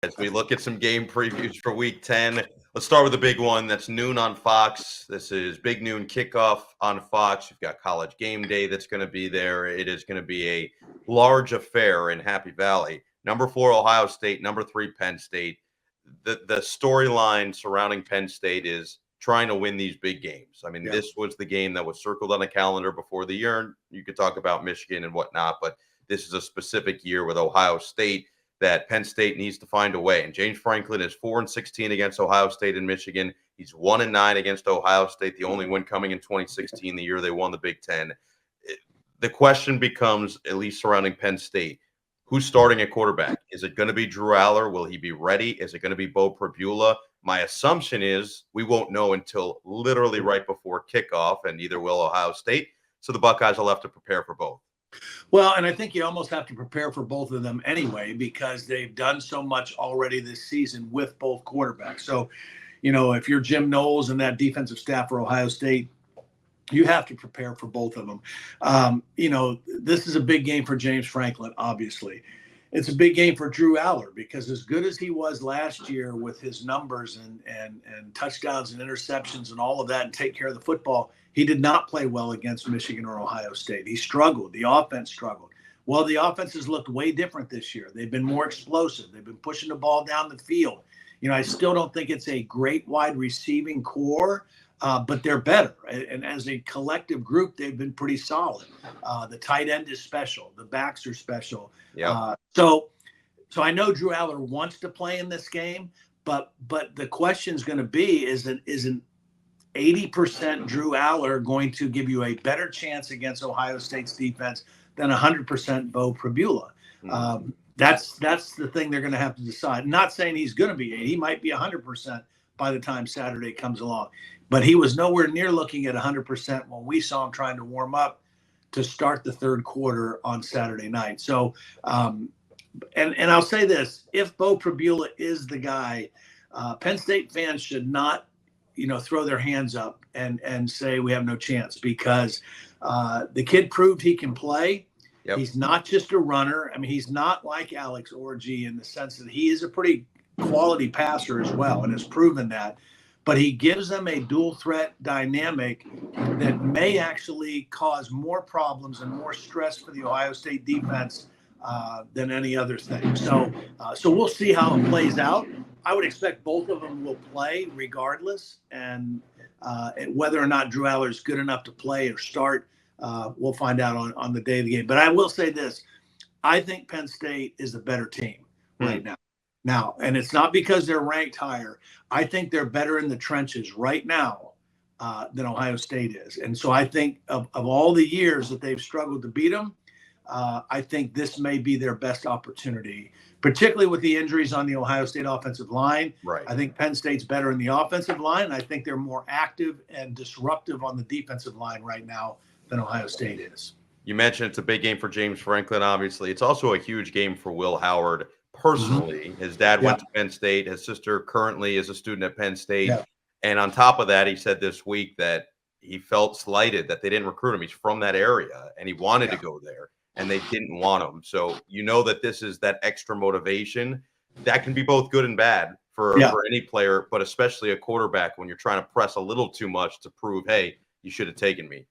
As we look at some game previews for Week 10, let's start with the big one. That's noon on Fox. This is big noon kickoff on Fox. You've got College Game Day that's going to be there. It is going to be a large affair in Happy Valley. Number 4, Ohio State. Number 3, Penn State. The storyline surrounding Penn State is trying to win these big games. I mean, This was the game that was circled on the calendar before the year. You could talk about Michigan and whatnot, but this is a specific year with Ohio State that Penn State needs to find a way. And James Franklin is 4-16 against Ohio State and Michigan. He's 1-9 against Ohio State, the only win coming in 2016, the year they won the Big Ten. The question becomes, at least surrounding Penn State, who's starting at quarterback? Is it going to be Drew Allar? Will he be ready? Is it going to be Bo Pribula? My assumption is we won't know until literally right before kickoff, and neither will Ohio State. So the Buckeyes will have to prepare for both. Well, and I think you almost have to prepare for both of them anyway, because they've done so much already this season with both quarterbacks. So, if you're Jim Knowles and that defensive staff for Ohio State, you have to prepare for both of them. This is a big game for James Franklin, obviously. It's a big game for Drew Allar, because as good as he was last year with his numbers and touchdowns and interceptions and all of that and take care of the football, he did not play well against Michigan or Ohio State. He struggled. The offense struggled. Well, the offenses looked way different this year. They've been more explosive. They've been pushing the ball down the field. I still don't think it's a great wide receiving core, but they're better. And as a collective group, they've been pretty solid. The tight end is special. The backs are special. Yeah. So I know Drew Allar wants to play in this game, but the question is going to be, is an 80% Drew Allar going to give you a better chance against Ohio State's defense than 100% Bo Pribula? Mm-hmm. That's the thing they're going to have to decide. I'm not saying he's going to be 80. He might be 100% by the time Saturday comes along. But he was nowhere near looking at 100% when we saw him trying to warm up to start the third quarter on Saturday night. So, and I'll say this, if Bo Pribula is the guy, Penn State fans should not, throw their hands up and say we have no chance, because the kid proved he can play. Yep. He's not just a runner. I mean, he's not like Alex Orji in the sense that he is a pretty quality passer as well and has proven that. But he gives them a dual threat dynamic that may actually cause more problems and more stress for the Ohio State defense than any other thing. So we'll see how it plays out. I would expect both of them will play regardless, and whether or not Drew Allar is good enough to play or start, we'll find out on the day of the game. But I will say this, I think Penn State is a better team right now. And it's not because they're ranked higher. I think they're better in the trenches right now than Ohio State is. And so I think of all the years that they've struggled to beat them, I think this may be their best opportunity, particularly with the injuries on the Ohio State offensive line. Right. I think Penn State's better in the offensive line. I think they're more active and disruptive on the defensive line right now than Ohio State is. You mentioned it's a big game for James Franklin, obviously. It's also a huge game for Will Howard personally. Mm-hmm. His dad went to Penn State. His sister currently is a student at Penn State. Yeah. And on top of that, he said this week that he felt slighted that they didn't recruit him. He's from that area, and he wanted to go there, and they didn't want him. So that this is that extra motivation. That can be both good and bad for any player, but especially a quarterback when you're trying to press a little too much to prove, hey, you should have taken me.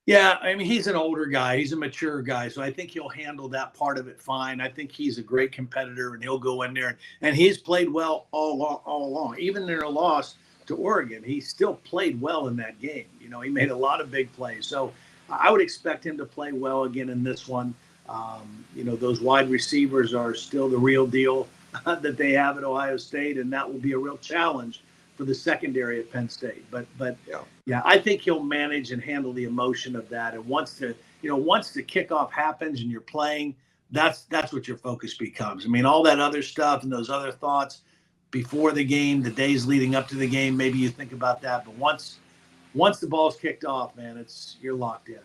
Yeah, I mean, he's an older guy. He's a mature guy. So I think he'll handle that part of it fine. I think he's a great competitor, and he'll go in there. And he's played well all along. Even in their loss to Oregon, he still played well in that game. He made a lot of big plays. So I would expect him to play well again in this one. Those wide receivers are still the real deal that they have at Ohio State, and that will be a real challenge for the secondary at Penn State. But I think he'll manage and handle the emotion of that. And once the kickoff happens and you're playing, that's what your focus becomes. I mean, all that other stuff and those other thoughts before the game, the days leading up to the game, maybe you think about that. But once the ball's kicked off, man, you're locked in.